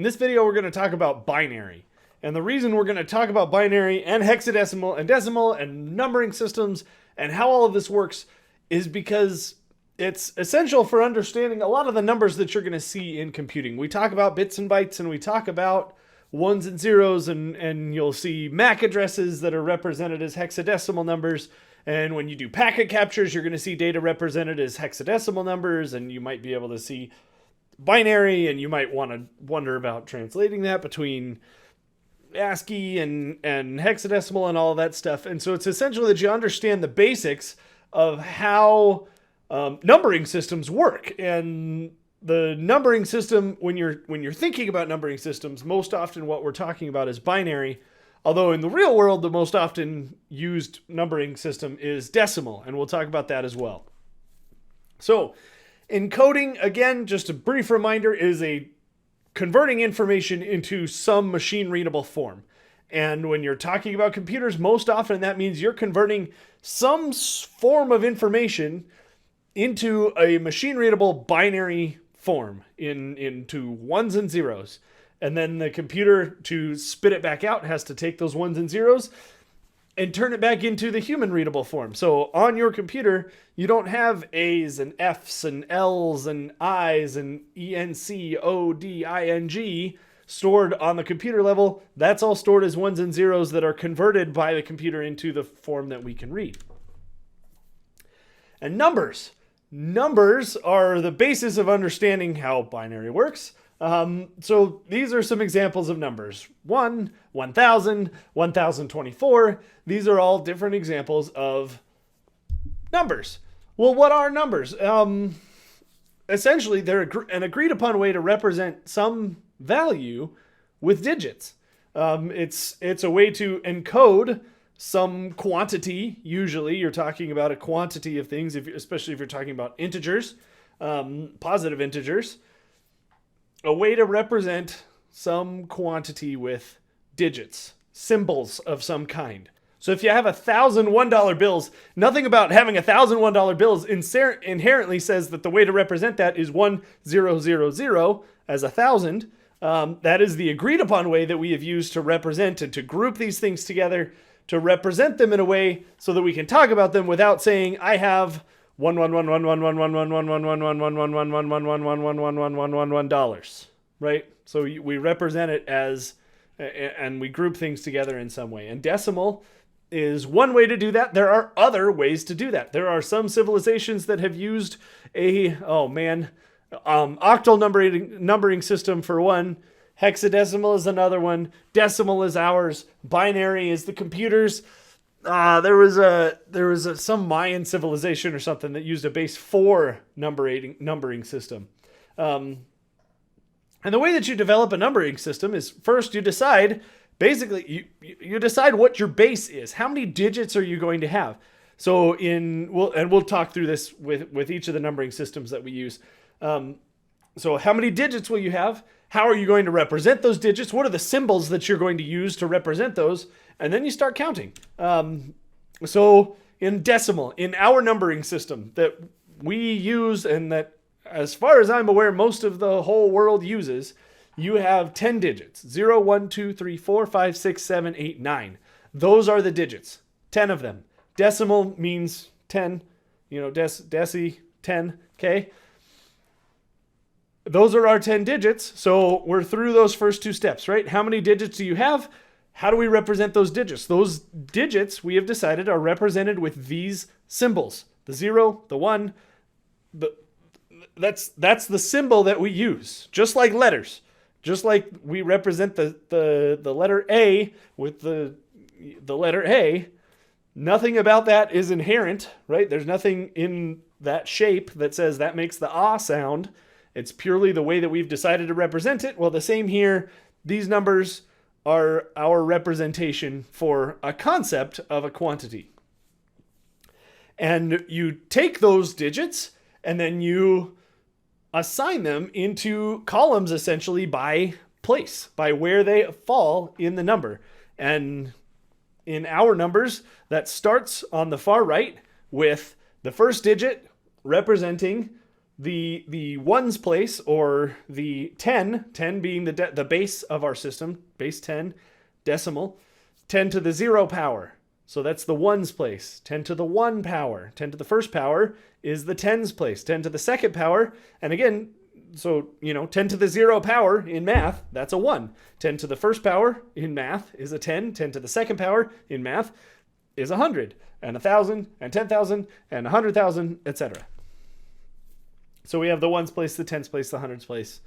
In this video, we're going to talk about binary. And the reason we're going to talk about binary and hexadecimal and decimal and numbering systems and how all of this works is because it's essential for understanding a lot of the numbers that you're going to see in computing. We talk about bits and bytes, and we talk about ones and zeros, and you'll see MAC addresses that are represented as hexadecimal numbers. And when you do packet captures, you're going to see data represented as hexadecimal numbers, and you might be able to see binary, and you might want to wonder about translating that between ASCII and hexadecimal and all of that stuff. And so it's essential that you understand the basics of how numbering systems work. And the numbering system, when you're thinking about numbering systems, most often what we're talking about is binary. Although in the real world, the most often used numbering system is decimal, and we'll talk about that as well. So encoding, again, just a brief reminder, is a converting information into some machine-readable form. And when you're talking about computers, most often that means you're converting some form of information into a machine-readable binary form into ones and zeros. And then the computer, to spit it back out, has to take those ones and zeros and turn it back into the human-readable form. So on your computer, you don't have A's and F's and L's and I's and ENCODING stored on the computer level. That's all stored as ones and zeros that are converted by the computer into the form that we can read. And numbers. Numbers are the basis of understanding how binary works. So these are some examples of numbers. 1, 1000, 1024. These are all different examples of numbers. Well, what are numbers? Essentially, they're an agreed upon way to represent some value with digits. It's a way to encode some quantity. Usually you're talking about a quantity of things, especially if you're talking about integers, positive integers. A way to represent some quantity with digits, symbols of some kind. So if you have 1,000 $1 bills, nothing about having 1,000 $1 bills inherently says that the way to represent that is 1000 as 1,000. That is the agreed upon way that we have used to represent and to group these things together, to represent them in a way so that we can talk about them without saying I have $1, right? So we represent it as, and we group things together in some way. And decimal is one way to do that. There are other ways to do that. There are some civilizations that have used octal numbering system for one. Hexadecimal is another one. Decimal is ours. Binary is the computers. There was some Mayan civilization or something that used a base 4 numbering system. And the way that you develop a numbering system is, first you decide, basically you decide what your base is. How many digits are you going to have? So we'll talk through this with each of the numbering systems that we use. So how many digits will you have? How are you going to represent those digits? What are the symbols that you're going to use to represent those? And then you start counting. So in decimal, in our numbering system that we use, and that, as far as I'm aware, most of the whole world uses, you have 10 digits. 0, 1, 2, 3, 4, 5, 6, 7, 8, 9. Those are the digits. 10 of them. Decimal means 10. Deci, 10. Okay? Those are our 10 digits. So we're through those first two steps, right? How many digits do you have? How do we represent those digits? Those digits, we have decided, are represented with these symbols. The 0, the 1, that's the symbol that we use. Just like letters. Just like we represent the letter A with the letter A. Nothing about that is inherent, right? There's nothing in that shape that says that makes the ah sound. It's purely the way that we've decided to represent it. Well, the same here. These numbers are our representation for a concept of a quantity. And you take those digits and then you assign them into columns, essentially by place, by where they fall in the number. And in our numbers, that starts on the far right with the first digit representing the ones place, or the 10 being the base of our system, base 10, decimal, 10 to the 0 power. So that's the ones place. 10 to the 1 power. 10 to the first power is the tens place. 10 to the second power, and again, so, 10 to the 0 power in math, that's a 1. 10 to the first power in math is a 10. 10 to the second power in math is 100, and 1,000, and 10,000, and 100,000, etc. So we have the ones place, the tens place, the hundreds place,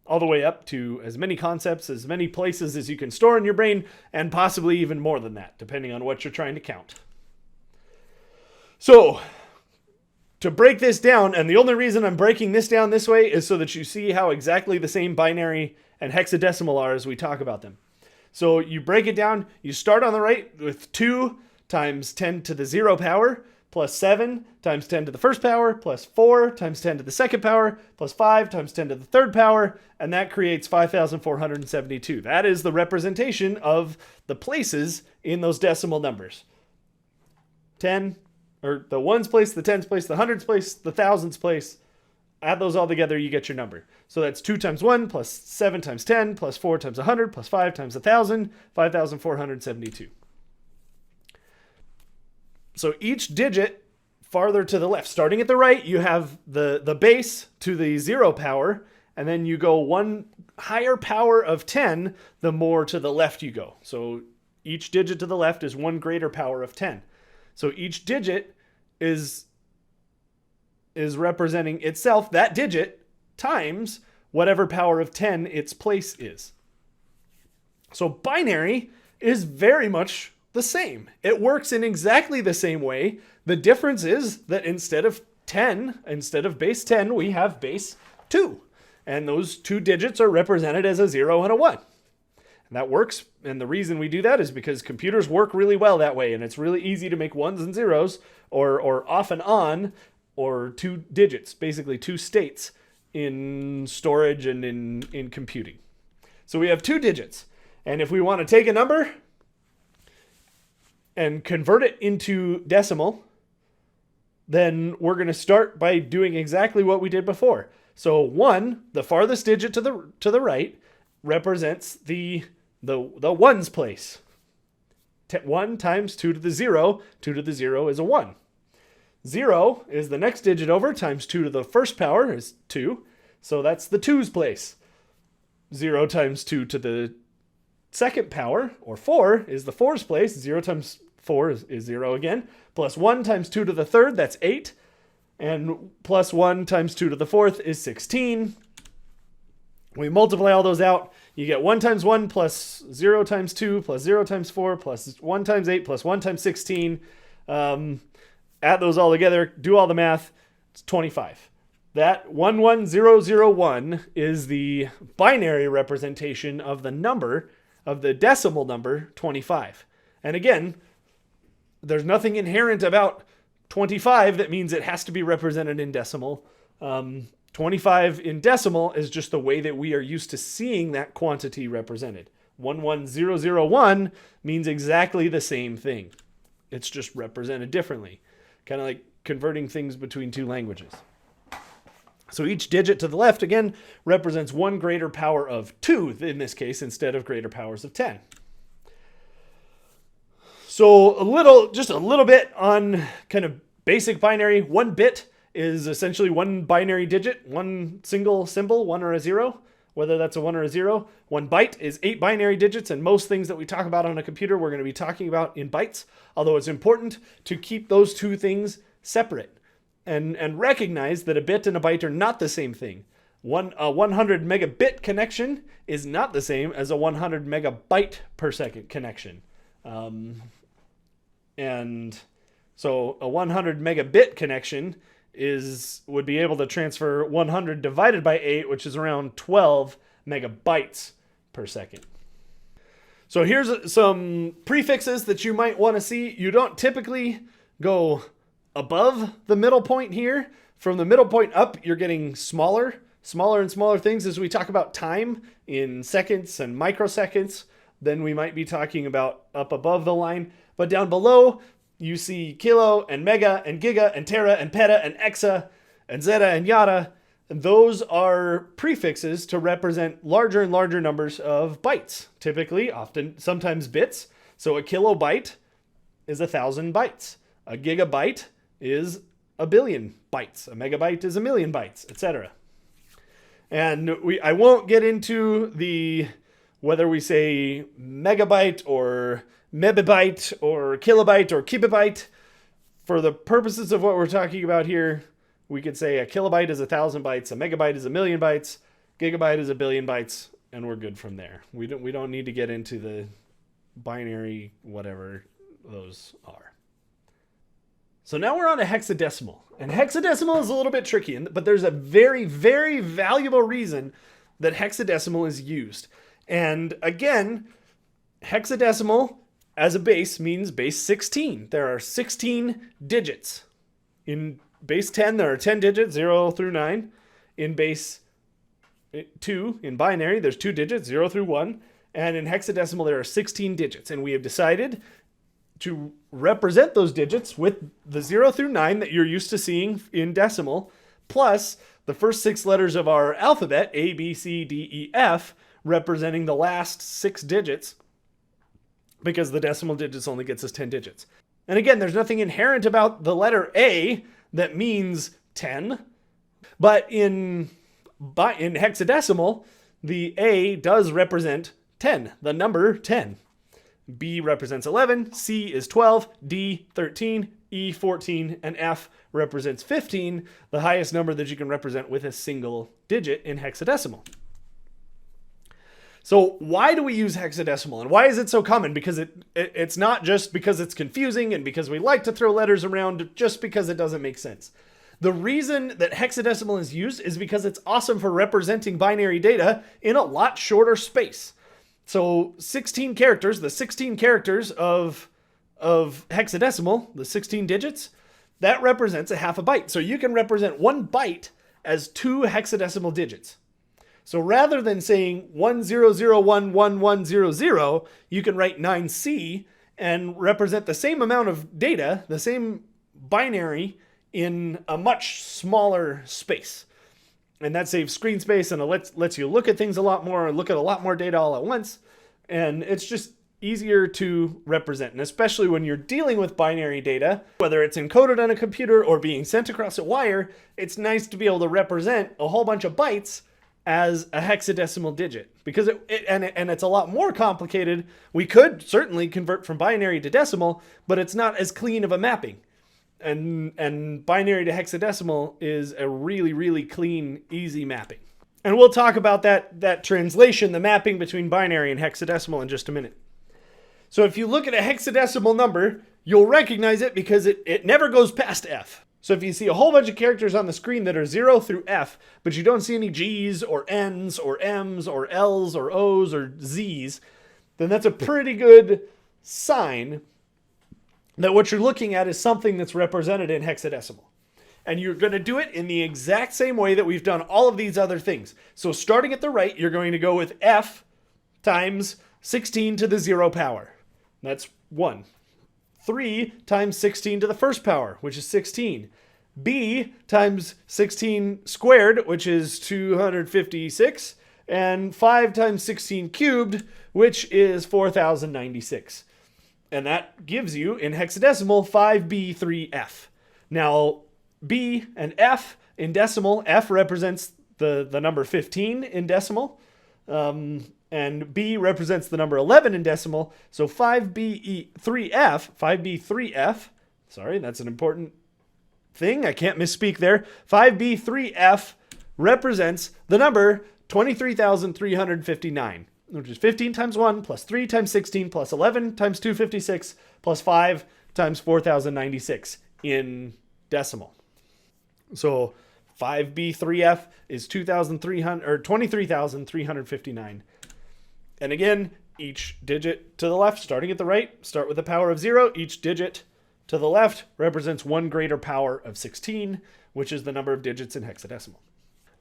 all the way up to as many concepts, as many places as you can store in your brain, and possibly even more than that, depending on what you're trying to count. So, to break this down, and the only reason I'm breaking this down this way is so that you see how exactly the same binary and hexadecimal are as we talk about them. So you break it down, you start on the right with 2 times 10 to the 0 power, plus 7 times 10 to the first power, plus 4 times 10 to the second power, plus 5 times 10 to the third power, and that creates 5,472. That is the representation of the places in those decimal numbers. 10, or the ones place, the tens place, the hundreds place, the thousands place. Add those all together, you get your number. So that's 2 times 1 plus 7 times 10 plus 4 times 100 plus 5 times 1,000, 5,472. So each digit farther to the left, starting at the right, you have the base to the 0 power, and then you go one higher power of 10, the more to the left you go. So each digit to the left is one greater power of 10. So each digit is representing itself, that digit, times whatever power of 10 its place is. So binary is very much the same. It works in exactly the same way. The difference is that instead of base 10, we have base 2. And those two digits are represented as a 0 and a 1. And that works, and the reason we do that is because computers work really well that way, and it's really easy to make ones and zeros, or off and on, or two digits, basically two states in storage and in computing. So we have two digits, and if we want to take a number and convert it into decimal, then we're going to start by doing exactly what we did before. So 1, the farthest digit to the right, represents the ones place. 1 times 2 to the 0. 2 to the 0 is a 1. 0 is the next digit over, times 2 to the first power is 2. So that's the 2's place. 0 times 2 to the second power, or 4, is the 4's place. 0 times 4 is 0 again. Plus 1 times 2 to the third, that's 8. And plus 1 times 2 to the fourth is 16. We multiply all those out. You get 1 times 1 plus 0 times 2 plus 0 times 4 plus 1 times 8 plus 1 times 16. Add those all together. Do all the math. It's 25. That 11001 is the binary representation of the number, of the decimal number 25. And again, there's nothing inherent about 25 that means it has to be represented in decimal. 25 in decimal is just the way that we are used to seeing that quantity represented. 11001 means exactly the same thing. It's just represented differently. Kind of like converting things between two languages. So each digit to the left, again, represents one greater power of 2 in this case, instead of greater powers of 10. So just a little bit on kind of basic binary. 1 bit is essentially one binary digit, one single symbol, 1 or a 0, whether that's a 1 or a 0. 1 byte is 8 binary digits, and most things that we talk about on a computer we're going to be talking about in bytes, although it's important to keep those two things separate and recognize that a bit and a byte are not the same thing. A 100 megabit connection is not the same as a 100 megabyte per second connection. And so a 100 megabit connection would be able to transfer 100 divided by 8, which is around 12 megabytes per second. So here's some prefixes that you might want to see. You don't typically go above the middle point here. From the middle point up, you're getting smaller and smaller things. As we talk about time in seconds and microseconds, then we might be talking about up above the line. But down below, you see kilo and mega and giga and tera and peta and exa and zeta and yada. those are prefixes to represent larger and larger numbers of bytes, typically, sometimes bits. So a kilobyte is 1,000 bytes. A gigabyte is 1,000,000,000 bytes. A megabyte is 1,000,000 bytes, etc. And I won't get into whether we say megabyte or mebibyte or kilobyte or kibibyte. For the purposes of what we're talking about here, we could say a kilobyte is 1,000 bytes, a megabyte is 1,000,000 bytes, gigabyte is 1,000,000,000 bytes, and we're good from there. We don't need to get into the binary, whatever those are. So now we're on a hexadecimal. And hexadecimal is a little bit tricky, but there's a very, very valuable reason that hexadecimal is used. And again, hexadecimal as a base means base 16. There are 16 digits. In base 10, there are 10 digits, 0 through 9. In base 2, in binary, there's 2 digits, 0 through 1. And in hexadecimal, there are 16 digits. And we have decided to represent those digits with the 0 through 9 that you're used to seeing in decimal, plus the first 6 letters of our alphabet, A, B, C, D, E, F, representing the last 6 digits, because the decimal digits only gets us 10 digits. And again, there's nothing inherent about the letter A that means 10, but in hexadecimal, the A does represent 10, the number 10. B represents 11, C is 12, D 13, E 14, and F represents 15, the highest number that you can represent with a single digit in hexadecimal. So why do we use hexadecimal, and why is it so common? Because it's not just because it's confusing and because we like to throw letters around just because it doesn't make sense. The reason that hexadecimal is used is because it's awesome for representing binary data in a lot shorter space. So 16 characters, the 16 characters of hexadecimal, the 16 digits, that represents a half a byte. So you can represent 1 byte as 2 hexadecimal digits. So rather than saying 10011100, you can write 9C and represent the same amount of data, the same binary, in a much smaller space. And that saves screen space and it lets you look at things a lot more and look at a lot more data all at once. And it's just easier to represent. And especially when you're dealing with binary data, whether it's encoded on a computer or being sent across a wire, it's nice to be able to represent a whole bunch of bytes as a hexadecimal digit. Because it's a lot more complicated. We could certainly convert from binary to decimal, but it's not as clean of a mapping. And binary to hexadecimal is a really, really clean, easy mapping. And we'll talk about that translation, the mapping between binary and hexadecimal in just a minute. So if you look at a hexadecimal number, you'll recognize it because it never goes past F. So if you see a whole bunch of characters on the screen that are 0 through F, but you don't see any G's or N's or M's or L's or O's or Z's, then that's a pretty good sign that what you're looking at is something that's represented in hexadecimal. And you're going to do it in the exact same way that we've done all of these other things. So starting at the right, you're going to go with F times 16 to the 0 power. That's 1. 3 times 16 to the first power, which is 16. B times 16 squared, which is 256. And 5 times 16 cubed, which is 4,096. And that gives you, in hexadecimal, 5B3F. Now, B and F in decimal, F represents the number 15 in decimal, and B represents the number 11 in decimal. So 5B3F, sorry, that's an important thing. I can't misspeak there. 5B3F represents the number 23,359. Which is 15 times 1 plus 3 times 16 plus 11 times 256 plus 5 times 4,096 in decimal. So 5B3F is 23,359. And again, each digit to the left, starting at the right, start with the power of 0. Each digit to the left represents 1 greater power of 16, which is the number of digits in hexadecimal.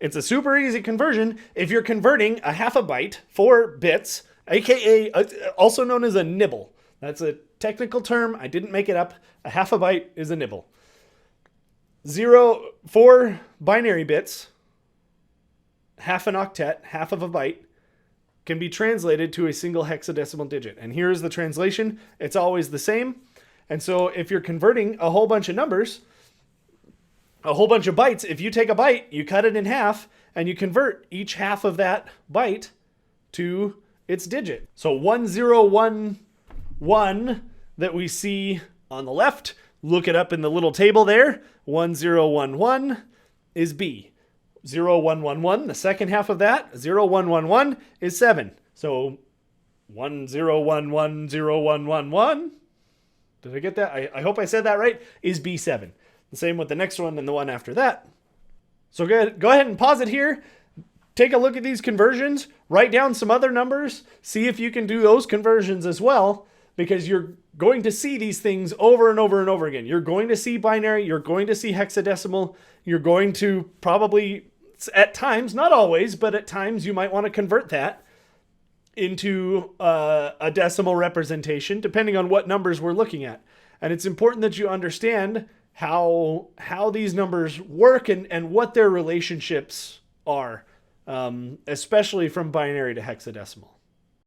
It's a super easy conversion if you're converting a half a byte, 4 bits, aka also known as a nibble. That's a technical term. I didn't make it up. A half a byte is a nibble. 4 binary bits half an octet, half of a byte, can be translated to a single hexadecimal digit. And here's the translation. It's always the same. And so if you're converting a whole bunch of numbers, a whole bunch of bytes, if you take a byte, you cut it in half, and you convert each half of that byte to its digit. So 1011 that we see on the left, look it up in the little table there. 1011 is B. 0111, the second half of that, 0111 is 7. So 10110111, did I get that? I hope I said that right, is B7. The same with the next one and the one after that. So go ahead and pause it here. Take a look at these conversions. Write down some other numbers. See if you can do those conversions as well, because you're going to see these things over and over and over again. You're going to see binary. You're going to see hexadecimal. You're going to probably, at times, not always, but at times you might want to convert that into a decimal representation, depending on what numbers we're looking at. And it's important that you understand how these numbers work and what their relationships are, especially from binary to hexadecimal.